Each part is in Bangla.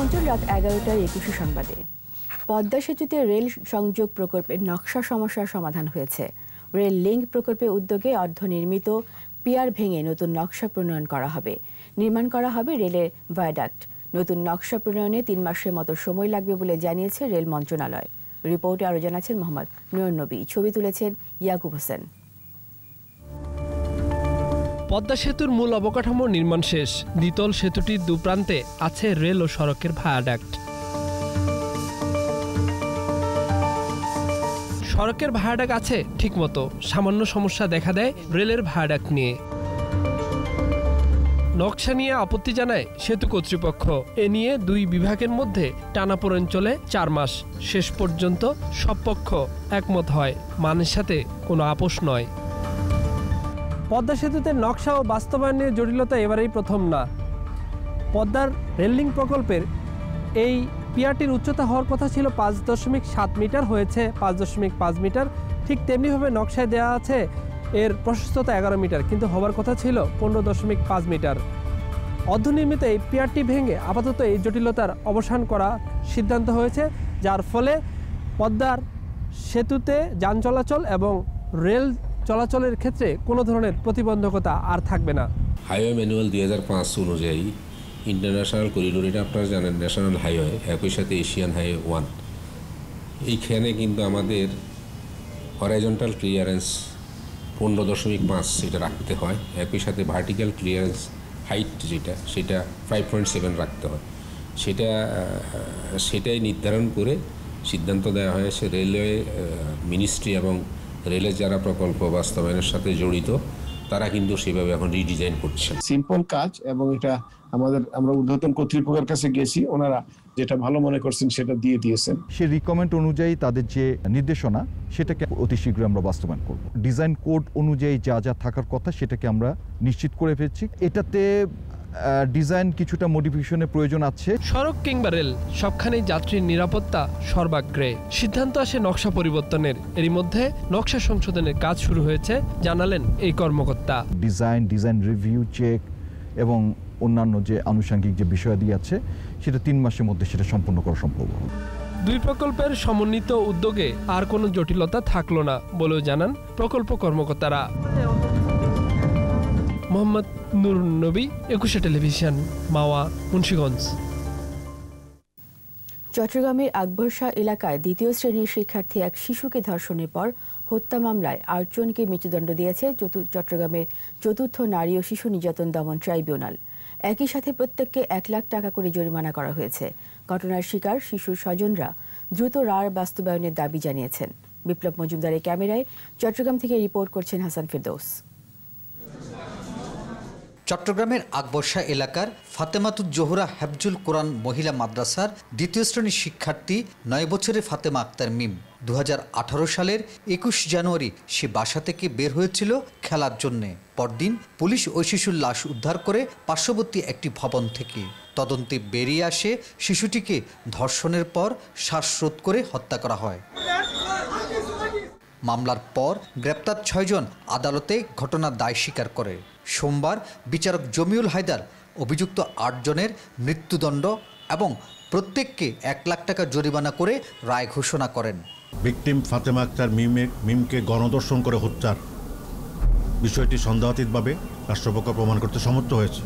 আমন্ত্রণ রাত 11টার 21 সংবাদে। পদ্মা সেতুতে রেল সংযোগ প্রকল্পের নকশা সমস্যার সমাধান হয়েছে। রেল লিঙ্ক প্রকল্পের উদ্যোগে অর্ধনির্মিত পিয়ার ভেঙে নতুন নকশা প্রণয়ন করা হবে। নির্মাণ করা হবে রেলের ভায়াডাক্ট। নতুন নকশা প্রণয়নে 3 মাসের মতো সময় লাগবে বলে জানিয়েছে রেল মন্ত্রণালয়। রিপোর্টে আরও জানাচ্ছেন মোহাম্মদ নূর নবী, ছবি তুলেছেন ইয়াকুব হোসেন। পদ্মা সেতুর মূল অবকাঠামো নির্মাণ শেষ। দ্বিতল সেতুটির দুপ্রান্তে আছে রেল ও সড়কের ভায়াডাক্ট। সড়কের ভায়াডাক্ট আছে ঠিকমতো, সামান্য সমস্যা দেখা দেয় রেলের ভায়াডাক্ট নিয়ে। নকশা নিয়ে আপত্তি জানায় সেতু কর্তৃপক্ষ। এ নিয়ে 2 বিভাগের মধ্যে টানাপোড়েন চলে 4 মাস। শেষ পর্যন্ত সব পক্ষ একমত হয়, মানের সাথে কোনো আপোষ নয়। পদ্মা সেতুতে নকশা ও বাস্তবায়নের জটিলতা এবারেই প্রথম না। পদ্মার রেললিং প্রকল্পের এই পিয়ারটির উচ্চতা হওয়ার কথা ছিল 5.7 মিটার, হয়েছে 5.5 মিটার। ঠিক তেমনিভাবে নকশায় দেওয়া আছে এর প্রশস্ততা 11 মিটার, কিন্তু হওয়ার কথা ছিল 15.5 মিটার। অর্ধনির্মিত এই পিয়ারটি ভেঙে আপাতত এই জটিলতার অবসান করা সিদ্ধান্ত হয়েছে, যার ফলে পদ্মার সেতুতে যান চলাচল এবং রেল চলাচলের ক্ষেত্রে কোনো ধরনের প্রতিবন্ধকতা আর থাকবে না। হাইওয়ে ম্যানুয়াল 2005 অনুযায়ী ইন্টারন্যাশনাল করিডোর, এটা আপনারা জানেন, ন্যাশনাল হাইওয়ে, একই সাথে এশিয়ান হাইওয়ে 1। এইখানে কিন্তু আমাদের হরাইজন্টাল ক্লিয়ারেন্স 15.5 এটা রাখতে হয়, একই সাথে ভার্টিক্যাল ক্লিয়ারেন্স হাইট যেটা সেটা 5.7 রাখতে হয়। সেটাই নির্ধারণ করে সিদ্ধান্ত দেওয়া হয়েছে রেলওয়ে মিনিস্ট্রি এবং রেলের যারা প্রকল্প বাস্তবায়নের সাথে জড়িত তারা কিন্তু সেভাবে এখন রিডিজাইন করছেন। সিম্পল কাজ, এবং এটা আমরা ঊর্ধ্বতন কর্তৃপক্ষের কাছে গেছি, ওনারা যেটা ভালো মনে করছেন সেটা দিয়ে দিয়েছেন। সেই রিকমেন্ড অনুযায়ী তাদের যে নির্দেশনা সেটাকে অতি শীঘ্রই আমরা বাস্তবায়ন করব। ডিজাইন কোড অনুযায়ী যা যা থাকার কথা সেটাকে আমরা নিশ্চিত করে ফেলছি। এটাতে ডিজাইন কিছুটা মডিফিকেশনের প্রয়োজন আছে। সড়ক কিংবা রেল, সবখানেই যাত্রীর নিরাপত্তা সর্বাগ্রে। সিদ্ধান্ত আসে নকশা পরিবর্তনের। এরই মধ্যে নকশা সংশোধনের কাজ শুরু হয়েছে, জানালেন এই কর্মকর্তা। ডিজাইন রিভিউ, চেক এবং অন্যান্য যে আনুষঙ্গিক যে বিষয়াদি আছে সেটা 3 মাসের মধ্যে সেটা সম্পন্ন করা সম্ভব হবে। 2 প্রকল্পের সমন্বিত উদ্যোগে আর কোনো জটিলতা থাকলো না বলেও জানান প্রকল্প কর্মকর্তারা। মোহাম্মদ নূর নবী, 21 টেলিভিশন, মাওয়া, মুন্সিগঞ্জ। চট্টগ্রামের আকবর শাহ এলাকায় 2য় শ্রেণীর শিক্ষার্থী এক শিশুকে ধর্ষণের পর হত্যা মামলায় 8 জনকে মৃত্যুদণ্ড দিয়েছে চট্টগ্রামের 4র্থ নারী ও শিশু নির্যাতন দমন ট্রাইব্যুনাল। একই সাথে প্রত্যেককে 1 লাখ টাকা করে জরিমানা করা হয়েছে। ঘটনার শিকার শিশুর স্বজনরা দ্রুত রায় বাস্তবায়নের দাবি জানিয়েছেন। বিপ্লব মজুমদারের ক্যামেরায় চট্টগ্রাম থেকে রিপোর্ট করছেন হাসান ফেরদৌস। চট্টগ্রামের আকবর শাহ এলাকার ফাতেমাতুজ জোহরা হেফজুল কোরআন মহিলা মাদ্রাসার 2য় শ্রেণীর শিক্ষার্থী 9 বছরের ফাতেমা আক্তার মিম 2018 সালের 21 জানুয়ারি সে বাসা থেকে বের হয়েছিল খেলার জন্যে। পরদিন পুলিশ ওই শিশুর লাশ উদ্ধার করে পার্শ্ববর্তী একটি ভবন থেকে। তদন্তে বেরিয়ে আসে শিশুটিকে ধর্ষণের পর শ্বাসরোধ করে হত্যা করা হয়। মামলার পর গ্রেপ্তার 6 জন আদালতে ঘটনার দায় স্বীকার করে। সোমবার বিচারক জমিউল হায়দার অভিযুক্ত 8 জনের মৃত্যুদণ্ড এবং প্রত্যেককে 1 লাখ টাকা জরিমানা করে রায় ঘোষণা করেন। ভিকটিম ফাতেমা আক্তার মিমকে গণধর্ষণ করে হত্যার বিষয়টি সন্দেহাতীতভাবে রাষ্ট্রপক্ষ প্রমাণ করতে সমর্থ হয়েছে।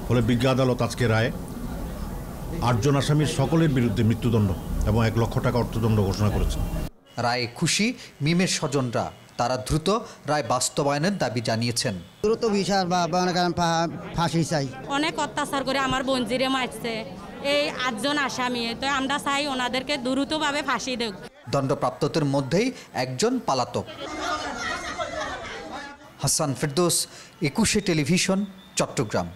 ফলে বিজ্ঞ আদালত আজকে রায়ে 8 জন আসামির সকলের বিরুদ্ধে মৃত্যুদণ্ড এবং 1 লক্ষ টাকা অর্থদণ্ড ঘোষণা করেছে। রায়ে খুশি মিমের স্বজনরা। তারা দ্রুত রায় বাস্তবায়নের দাবি জানিয়েছেন। দ্রুত বিচার বা ফাঁসি চাই। অনেক অত্যাচার করে আমার বোনজিরে মারছে এই 8 জন আসামি, তো আমরা চাই ওনাদেরকে দ্রুতভাবে ফাঁসি দেব। দণ্ডপ্রাপ্তদের মধ্যেই 1 জন পলাতক। হাসান ফেরদৌস, 21 টেলিভিশন, চট্টগ্রাম।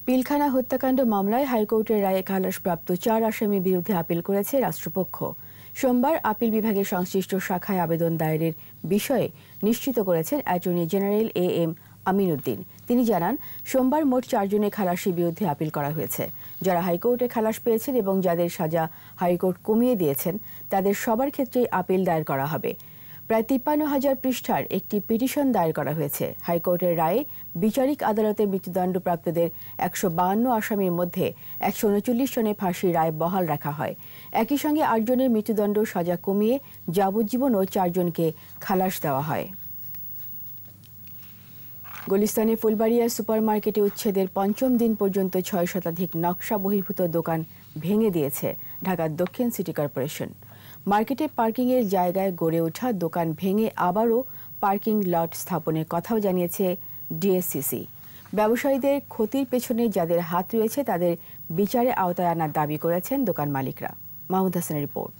পিলখানা হত্যাকাণ্ড মামলায় হাইকোর্টের রায়ে খালাসপ্রাপ্ত 4 আসামির বিরুদ্ধে আপিল করেছে রাষ্ট্রপক্ষ। সোমবার আপিল বিভাগের সংশ্লিষ্ট শাখায় আবেদন দায়েরের বিষয়ে নিশ্চিত করেছেন অ্যাটর্নি জেনারেল AM আমিনুদ্দিন। তিনি জানান, সোমবার মোট 4 জনের খালাসের বিরুদ্ধে আপিল করা হয়েছে। যারা হাইকোর্টে খালাস পেয়েছেন এবং যাদের সাজা হাইকোর্ট কমিয়ে দিয়েছেন তাদের সবার ক্ষেত্রেই আপিল দায়ের করা হবে। প্রায় 53,000 পৃষ্ঠার একটি পিটিশন দায়ের করা হয়েছে। হাইকোর্টের রায়ে বিচারিক আদালতে মৃত্যুদণ্ডপ্রাপ্তদের 152 আসামির মধ্যে 139 জনের ফাঁসির রায় বহাল রাখা হয়। একই সঙ্গে 8 জনের মৃত্যুদণ্ড সাজা কমিয়ে যাবজ্জীবন ও 4 জনকে খালাস দেওয়া হয়। গুলিস্তানে ফুলবাড়িয়া সুপারমার্কেটে উচ্ছেদের 5ম দিন পর্যন্ত 6 শতাধিক নকশা বহির্ভূত দোকান ভেঙে দিয়েছে ঢাকার দক্ষিণ সিটি কর্পোরেশন। মার্কেটে পার্কিংয়ের জায়গায় গড়ে ওঠা দোকান ভেঙে আবারও পার্কিং লট স্থাপনের কথাও জানিয়েছে ডিএসসিসি। ব্যবসায়ীদের ক্ষতির পেছনে যাদের হাত রয়েছে তাদের বিচারে আওতায় আনার দাবি করেছেন দোকান মালিকরা। মাহমুদ হাসানের রিপোর্ট।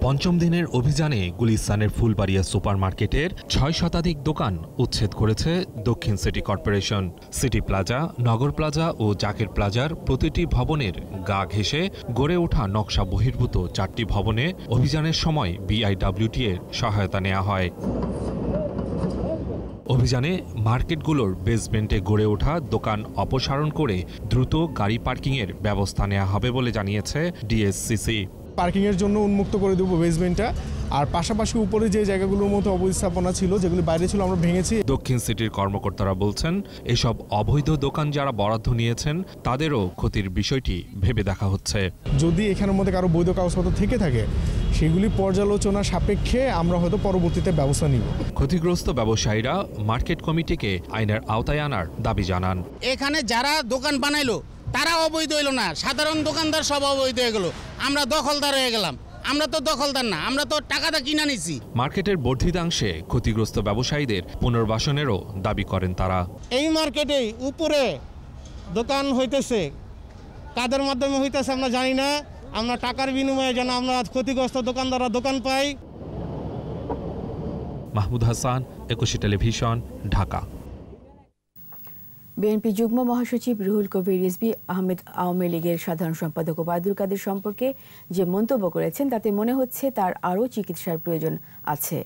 পঞ্চম দিনের অভিযানে গুলিস্তানের ফুলবাড়িয়া সুপারমার্কেটের 6 শতাধিক দোকান উচ্ছেদ করেছে দক্ষিণ সিটি কর্পোরেশন। সিটি প্লাজা, নগর প্লাজা ও জাকের প্লাজার প্রতিটি ভবনের গা ঘেঁষে গড়ে ওঠা নকশা বহির্ভূত 4টি ভবনে অভিযানের সময় বিআইডব্লিউটি এর সহায়তা নেওয়া হয়। অভিযানে মার্কেটগুলোর বেসমেন্টে গড়ে ওঠা দোকান অপসারণ করে দ্রুত গাড়ি পার্কিংয়ের ব্যবস্থা নেওয়া হবে বলে জানিয়েছে ডিএসসিসি। পার্কিংয়ের জন্য উন্মুক্ত করে দেবো বেসমেন্টটা, আর পাশাপাশি উপরে যে জায়গাগুলোর মতো অবস্থাপনা ছিল, যেগুলি বাইরে ছিল, আমরা ভেঙেছি। দক্ষিণ সিটির কর্মকর্তারা বলছেন, এসব অবৈধ দোকান যারা বরাদ্দ নিয়েছেন তাদেরও ক্ষতির বিষয়টি ভেবে দেখা হচ্ছে। যদি এখানের মধ্যে কারো বৈধ কাগজপত্র থেকে থাকে সেগুলি পর্যালোচনা সাপেক্ষে আমরা হয়তো পরবর্তীতে ব্যবস্থা নিব। ক্ষতিগ্রস্ত ব্যবসায়ীরা মার্কেট কমিটিকে আইনের আওতায় আনার দাবি জানান। এখানে যারা দোকান বানাইলো তারা অবৈধ হইল না, সাধারণ দোকানদার সব অবৈধ হয়ে গেল, আমরা দখলদার হয়ে গেলাম। আমরা তো দখলদার না, আমরা তো টাকাটা কিনা নিছি। মার্কেটের বর্ধিতাংশে ক্ষতিগ্রস্ত ব্যবসায়ীদের পুনর্বাসনেরও দাবি করেন তারা। এই মার্কেটে উপরে দোকান হইতেছে, কাদের মাধ্যমে হইতেছে আমরা জানি না। আমরা টাকার বিনিময়ে যেন আমরা ক্ষতিগ্রস্ত দোকানদাররা দোকান পাই। মাহমুদ হাসান, একুশে টেলিভিশন, ঢাকা। বিএনপি যুগ্ম মহাসচিব রুহুল কবির রিজভী আহমেদ আওয়ামী লীগের সাধারণ সম্পাদক ওবায়দুল কাদের সম্পর্কে যে মন্তব্য করেছেন তাতে মনে হচ্ছে তার আরও চিকিৎসার প্রয়োজন আছে।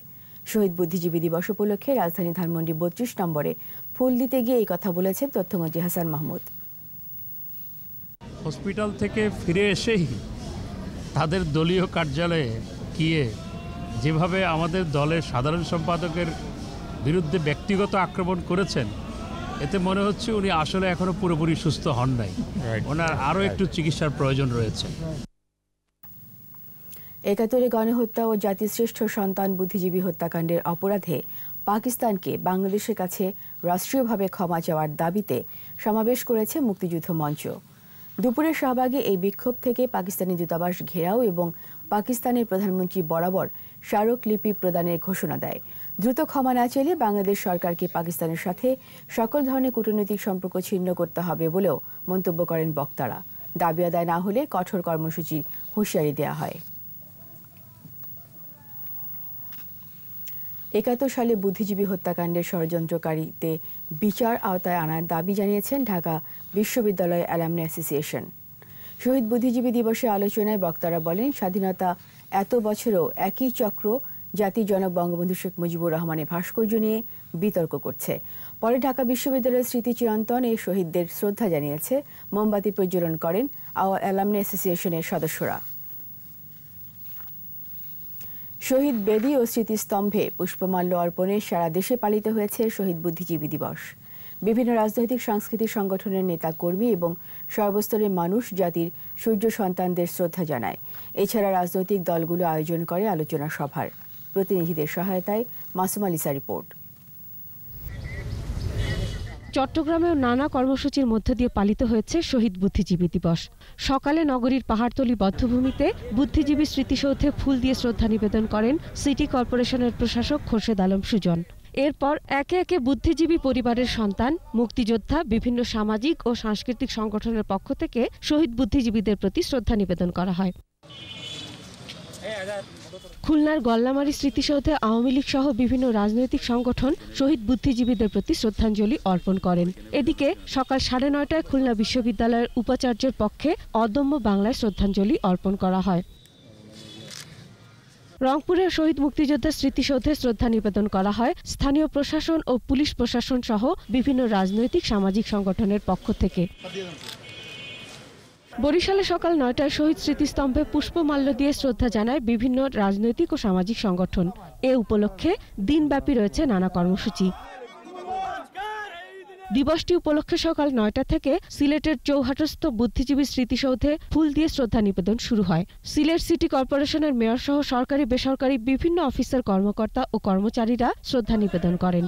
শহীদ বুদ্ধিজীবী দিবস উপলক্ষে রাজধানী ধানমন্ডি 32 নম্বরে ফুল দিতে গিয়ে এই কথা বলেছেন তথ্যমন্ত্রী হাসান মাহমুদ। হসপিটাল থেকে ফিরে এসেই তাদের দলীয় কার্যালয়ে গিয়ে যেভাবে আমাদের দলের সাধারণ সম্পাদকের বিরুদ্ধে ব্যক্তিগত আক্রমণ করেছেন, এতে মনে হচ্ছে উনি আসলে এখনো পুরোপুরি সুস্থ হন নাই, ওনার আরও একটু চিকিৎসার প্রয়োজন রয়েছে। ৭১ গণহত্যা ও জাতির শ্রেষ্ঠ সন্তান বুদ্ধিজীবী হত্যাকাণ্ডের অপরাধে পাকিস্তানকে বাংলাদেশের কাছে রাষ্ট্রীয়ভাবে ক্ষমা চাওয়ার দাবিতে সমাবেশ করেছে মুক্তিযুদ্ধ মঞ্চ। দুপুরে শাহবাগে এই বিক্ষোভ থেকে পাকিস্তানি দূতাবাস ঘেরাও এবং পাকিস্তানের প্রধানমন্ত্রী বরাবর স্মারকলিপি প্রদানের ঘোষণা দেয়। দ্রুত ক্ষমা না চাইলে বাংলাদেশ সরকারকে পাকিস্তানের সাথে সকল ধরনের কূটনৈতিক সম্পর্ক ছিন্ন করতে হবে বলেও মন্তব্য করেন বক্তারা। দাবি আদায় না হলে কঠোর কর্মসূচির হুঁশিয়ারি দেওয়া হয়। ৭১ সালে বুদ্ধিজীবী হত্যাকাণ্ডের ষড়যন্ত্রকারীতে বিচার আওতায় আনার দাবি জানিয়েছেন ঢাকা বিশ্ববিদ্যালয় অ্যালামনি অ্যাসোসিয়েশন। শহীদ বুদ্ধিজীবী দিবসে আলোচনায় বক্তারা বলেন, স্বাধীনতা এত বছরও একই চক্র জাতির জনক বঙ্গবন্ধু শেখ মুজিবুর রহমানের ভাস্কর্য নিয়ে বিতর্ক করছে। পরে ঢাকা বিশ্ববিদ্যালয়ের স্মৃতি চিরন্তন এই শহীদদের শ্রদ্ধা জানিয়েছে। মোমবাতি প্রজ্বলন করেন অ্যালামনি অ্যাসোসিয়েশনের সদস্যরা। শহীদ বেদি ও স্মৃতিস্তম্ভে পুষ্পমাল্য অর্পণে সারা দেশে পালিত হয়েছে শহীদ বুদ্ধিজীবী দিবস। বিভিন্ন রাজনৈতিক সাংস্কৃতিক সংগঠনের নেতা কর্মী এবং সর্বস্তরের মানুষ জাতির সূর্য সন্তানদের শ্রদ্ধা জানায়। এছাড়া রাজনৈতিক দলগুলো আয়োজন করে আলোচনা সভার। প্রতিনিধিদের সহায়তায় মাসুমা লিসা রিপোর্ট। চট্টগ্রামেও নানা কর্মসূচির মধ্য দিয়ে পালিত হয়েছে শহীদ বুদ্ধিজীবী দিবস। সকালে নগরীর পাহাড়তলী বধ্যভূমিতে বুদ্ধিজীবী স্মৃতিসৌধে ফুল দিয়ে শ্রদ্ধা নিবেদন করেন সিটি কর্পোরেশনের প্রশাসক খোরশেদ আলম সুজন। এরপর একে একে বুদ্ধিজীবী পরিবারের সন্তান, মুক্তিযোদ্ধা, বিভিন্ন সামাজিক ও সাংস্কৃতিক সংগঠনের পক্ষ থেকে শহীদ বুদ্ধিজীবীদের প্রতি শ্রদ্ধা নিবেদন করা হয়। খুলনার গল্লামারী স্মৃতিসৌধে আওয়ামী লীগ সহ বিভিন্ন রাজনৈতিক সংগঠন শহীদ বুদ্ধিজীবীদের প্রতি শ্রদ্ধাঞ্জলি অর্পণ করেন। এদিকে সকাল 9:30টায় খুলনা বিশ্ববিদ্যালয়ের উপাচার্যের পক্ষে অদম্য বাংলায় শ্রদ্ধাঞ্জলি অর্পণ করা হয়। রংপুরের শহীদ মুক্তিযোদ্ধার স্মৃতিসৌধে শ্রদ্ধা নিবেদন করা হয় স্থানীয় প্রশাসন ও পুলিশ প্রশাসন সহ বিভিন্ন রাজনৈতিক সামাজিক সংগঠনের পক্ষ থেকে। বরিশালে সকাল ৯টায় শহীদ স্মৃতিস্তম্ভে পুষ্পমাল্য দিয়ে শ্রদ্ধা জানায় বিভিন্ন রাজনৈতিক ও সামাজিক সংগঠন। এ উপলক্ষে দিনব্যাপী রয়েছে নানা কর্মসূচি। দিবসটি উপলক্ষে সকাল ৯টা থেকে সিলেটের চৌহাটস্থ বুদ্ধিজীবী স্মৃতিসৌধে ফুল দিয়ে শ্রদ্ধা নিবেদন শুরু হয়। সিলেট সিটি কর্পোরেশনের মেয়র সহ সরকারি বেসরকারি বিভিন্ন অফিসের কর্মকর্তা ও কর্মচারীরা শ্রদ্ধা নিবেদন করেন।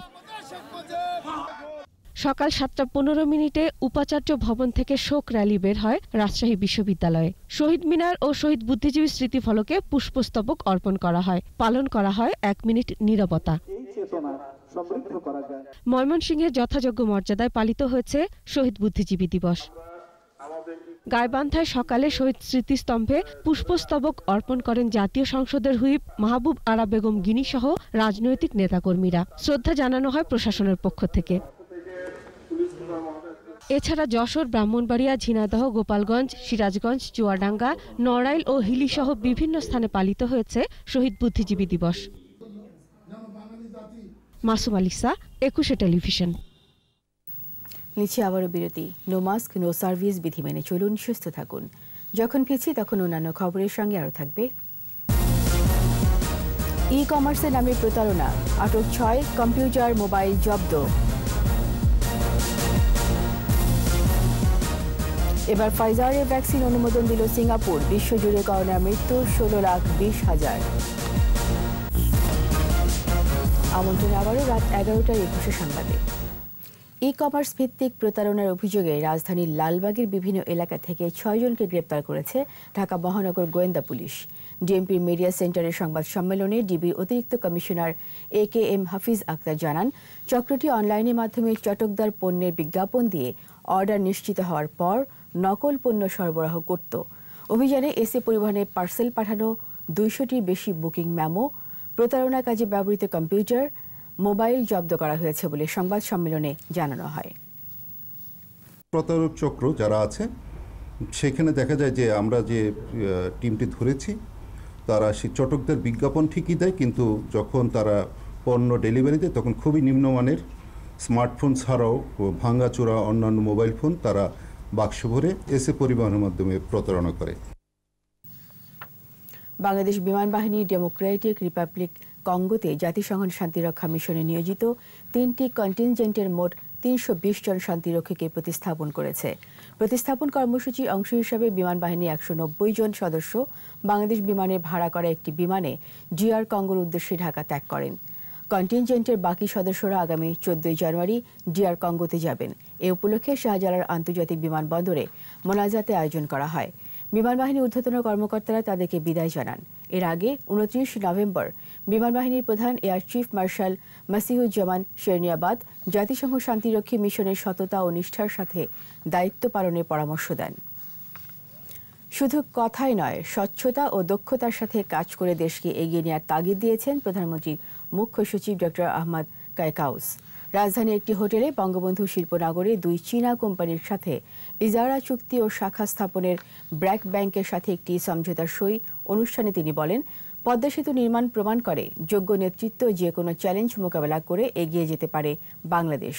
সকাল ৭টা১৫ উপাচার্য ভবন থেকে শোক র্যালি বের হয় রাজশাহী বিশ্ববিদ্যালয়ে। শহীদ মিনার ও শহীদ বুদ্ধিজীবী স্মৃতিফলকে পুষ্পস্তবক অর্পণ করা হয়। পালন করা হয় ১ মিনিট নীরবতা। ময়মনসিংহে যথাযোগ্য মর্যাদায় পালিত হয়েছে শহীদ বুদ্ধিজীবী দিবস। গাইবান্ধায় সকালে শহীদ স্মৃতিস্তম্ভে পুষ্পস্তবক অর্পণ করেন জাতীয় সংসদের হুইপ মাহবুব আরা বেগম গিনি সহ রাজনৈতিক নেতাকর্মীরা। শ্রদ্ধা জানানো হয় প্রশাসনের পক্ষ থেকে। এছাড়া যশোর, ব্রাহ্মণবাড়িয়া, ঝিনাইদহ, গোপালগঞ্জ, সিরাজগঞ্জ, চুয়াডাঙ্গা, নড়াইল ও হিলি সহ বিভিন্ন স্থানে পালিত হয়েছে শহীদ বুদ্ধিজীবী দিবস। মাসুম আলিসা, ২১ টেলিভিশন। নিচে আবারও বিরতি। নো মাস্ক নো সার্ভিস বিধি মেনে চলুন, সুস্থ থাকুন। যখন ফিরছি তখন অন্যান্য খবরের সঙ্গে আরও থাকবে। ই কমার্সের নামে প্রতারণা, আটক ৬, কম্পিউটার মোবাইল জব্দ। এবার ফাইজারের ভ্যাকসিন অনুমোদন দিল সিঙ্গাপুর। বিশ্বজুড়ে করোনার মৃত্যু ১৬,২০,০০০। আমন্ত্রণ আবারও রাত ১১টায় ২১ সংবাদে। ই কমার্স ভিত্তিক প্রতারণার অভিযোগে রাজধানীর লালবাগের বিভিন্ন এলাকা থেকে ৬ জনকে গ্রেপ্তার করেছে ঢাকা মহানগর গোয়েন্দা পুলিশ। ডিএমপির মিডিয়া সেন্টারের সংবাদ সম্মেলনে ডিবির অতিরিক্ত কমিশনার AKM হাফিজ আক্তার জানান, চক্রটি অনলাইনের মাধ্যমে চটকদার পণ্যের বিজ্ঞাপন দিয়ে অর্ডার নিশ্চিত হওয়ার পর নকল পণ্য সরবরাহ করত। অভিযানে এসএ পরিবহনে পার্সেল পাঠানো ২০০টির বেশি বুকিং মেমো, প্রতারণা কাজে ব্যবহৃত কম্পিউটার, মোবাইল জব্দ করা হয়েছে বলে সংবাদ সম্মেলনে জানানো হয়। প্রতারক চক্র যারা আছে সেখানে দেখা যায় যে আমরা যে টিমটি ধরেছি তারা সেই চটকদার বিজ্ঞাপন ঠিকই দেয়, কিন্তু যখন তারা পণ্য ডেলিভারি দেয় তখন খুবই নিম্নমানের স্মার্টফোন ছাড়াও ভাঙাচোরা অন্যান্য মোবাইল ফোন তারা বাক্স ভরে এসএ পরিবহনের মাধ্যমে প্রতারণা করে। বাংলাদেশ বিমান বাহিনী ডেমোক্রেটিক রিপাবলিক কঙ্গোতে জাতিসংঘ শান্তিরক্ষা মিশনে নিয়োজিত 3টি কন্টিনজেন্টের মোট ৩২০ জন শান্তিরক্ষীকে প্রতিস্থাপন করেছে। প্রতিস্থাপন কর্মসূচির অংশ হিসাবে বিমান বাহিনীর ১৯০ জন সদস্য বাংলাদেশ বিমানের ভাড়া করা একটি বিমানে DR কঙ্গোর উদ্দেশ্যে ঢাকা ত্যাগ করেন। কন্টিনজেন্টের বাকি সদস্যরা আগামী ১৪ জানুয়ারি DR কঙ্গোতে যাবেন। এ উপলক্ষে শাহজালাল আন্তর্জাতিক বিমানবন্দরে মোনাজাতে আয়োজন করা হয়। বিমান বাহিনীর ঊর্ধ্বতন কর্মকর্তারা তাদেরকে বিদায় জানান। এর আগে ২৯ নভেম্বর বিমান বাহিনীর প্রধান air chief marshal Masihuzzaman Serniabat জাতিসংঘ শান্তিরক্ষী মিশনের সততা ও নিষ্ঠার সাথে দায়িত্ব পালনের পরামর্শ দেন। শুধু কথাই নয়, স্বচ্ছতা ও দক্ষতার সাথে কাজ করে দেশকে এগিয়ে নেওয়ার তাগিদ দিয়েছেন প্রধানমন্ত্রীর মুখ্য সচিব ডক্টর আহমদ কায়কাউস। রাজধানীর একটি হোটেলে বঙ্গবন্ধু শিল্পনগরে ২ চীনা কোম্পানির সাথে ইজারা চুক্তি ও শাখা স্থাপনের ব্র্যাক ব্যাংকের সাথে একটি সমঝোতা সই অনুষ্ঠানে তিনি বলেন, পদ্মা সেতু নির্মাণ প্রমাণ করে যোগ্য নেতৃত্ব যে কোনো চ্যালেঞ্জ মোকাবেলা করে এগিয়ে যেতে পারে বাংলাদেশ।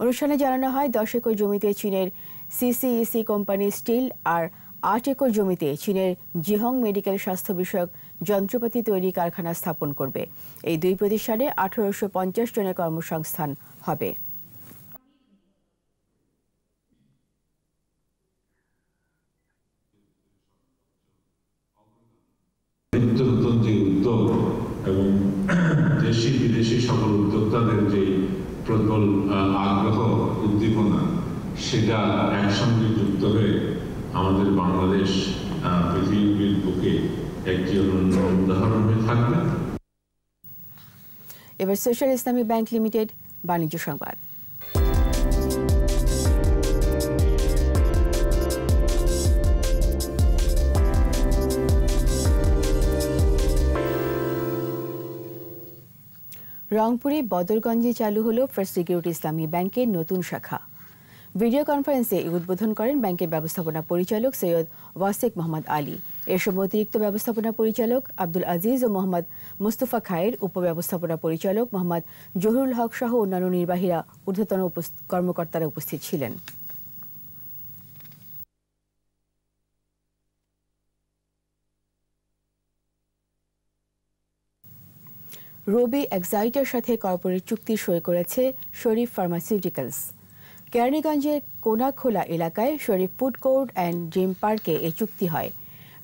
অনুষ্ঠানে জানানো হয় ১০ একর জমিতে চীনের CCEC কোম্পানি স্টিল আর ৮ একর জমিতে চীনের জিহং মেডিকেল স্বাস্থ্য বিষয়ক যন্ত্রপাতি তৈরি কারখানা স্থাপন করবে। এই দুই প্রতিষ্ঠানে ১৮৫০ জনের কর্মসংস্থান হবে। যে উদ্যোগ এবং দেশি বিদেশি সকল উদ্যোক্তাদের যে প্রবল আগ্রহ উদ্দীপনা, সেটা একসঙ্গে যুক্ত হয়ে আমাদের বাংলাদেশ পৃথিবীর বুকে একটি অনন্য উদাহরণ হয়ে থাকবে। এবার সোশ্যাল ইসলামী ব্যাংক লিমিটেড বাণিজ্য সংবাদ। রংপুরে বদরগঞ্জে চালু হলো ফার্স্ট সিকিউরিটি ইসলামী ব্যাংকের নতুন শাখা। ভিডিও কনফারেন্সে উদ্বোধন করেন ব্যাংকের ব্যবস্থাপনা পরিচালক সৈয়দ ওয়াসেক মোহাম্মদ আলী। এর সময় অতিরিক্ত ব্যবস্থাপনা পরিচালক আব্দুল আজিজ ও মোহাম্মদ মুস্তফা খায়ের, উপব্যবস্থাপনা পরিচালক মোহাম্মদ জহুরুল হক সহ অন্যান্য নির্বাহীরা, ঊর্ধ্বতন কর্মকর্তারা উপস্থিত ছিলেন। রবি এক্সাইটের সাথে কর্পোরেট চুক্তি সই করেছে শরীফ ফার্মাসিউটিক্যালস। কেরানীগঞ্জের কোনাখোলা এলাকায় Sharif food court and gym পার্কে এই চুক্তি হয়।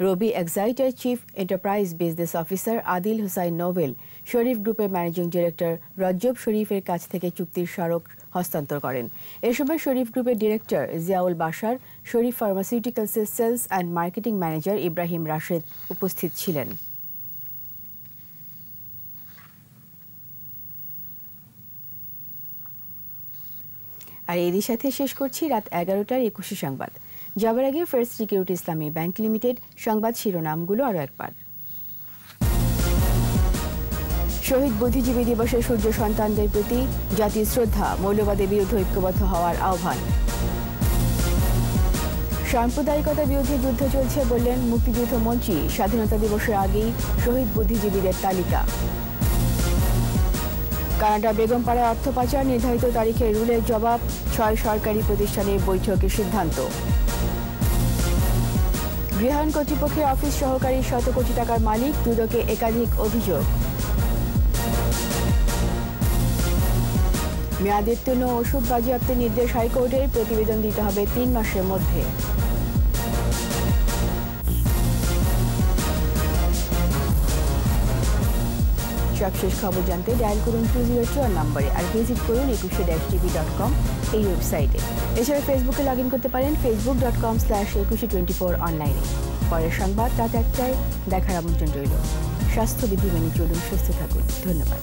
রবি এক্সাইটের chief enterprise business officer Adil Hussain Nobel Sharif গ্রুপের ম্যানেজিং ডিরেক্টর রজ্জব শরীফের কাছ থেকে চুক্তির স্মারক হস্তান্তর করেন। এ সময় শরীফ গ্রুপের ডিরেক্টর জিয়াউল বাশার, শরীফ ফার্মাসিউটিক্যালসের sales and marketing manager Ibrahim Rashed উপস্থিত ছিলেন। আর এরই সাথে শেষ করছি রাত 11টার 21 সংবাদ। যাবার আগে ফার্স্ট সিকিউরিটি ইসলামী ব্যাংক লিমিটেড সংবাদ শিরোনামগুলো আরও একবার। শহীদ বুদ্ধিজীবী দিবসে সূর্য সন্তানদের প্রতি জাতীয় শ্রদ্ধা, মৌলবাদের বিরুদ্ধে ঐক্যবদ্ধ হওয়ার আহ্বান। সাম্প্রদায়িকতার বিরুদ্ধে যুদ্ধ চলছে বললেন মুক্তিযুদ্ধ মন্ত্রী। স্বাধীনতা দিবসের আগেই শহীদ বুদ্ধিজীবীদের তালিকা। কানাডা বেগমপাড়ায় অর্থ পাচার, নির্ধারিত তারিখে রুলের জবাব। 6 সরকারি প্রতিষ্ঠানের বৈঠকে সিদ্ধান্ত। গৃহায়ণ কর্তৃপক্ষের অফিস সহকারী শত কোটি টাকার মালিক, দুদকে একাধিক অভিযোগ। মেয়াদোত্তীর্ণ ওষুধ বাজেয়াপ্তের নির্দেশ হাইকোর্টের, প্রতিবেদন দিতে হবে 3 মাসের মধ্যে। সবশেষ খবর জানতে ডায়াল করুন 202 নম্বরে, আর ভিজিট করুন 21-tv.com এই ওয়েবসাইটে। এছাড়া ফেসবুকে লগ ইন করতে পারেন facebook.com/2124 অনলাইনে। পরের সংবাদ রাত 1টায় দেখার আমন্ত্রণ রইল। স্বাস্থ্যবিধি মেনে চলুন, সুস্থ থাকুন। ধন্যবাদ।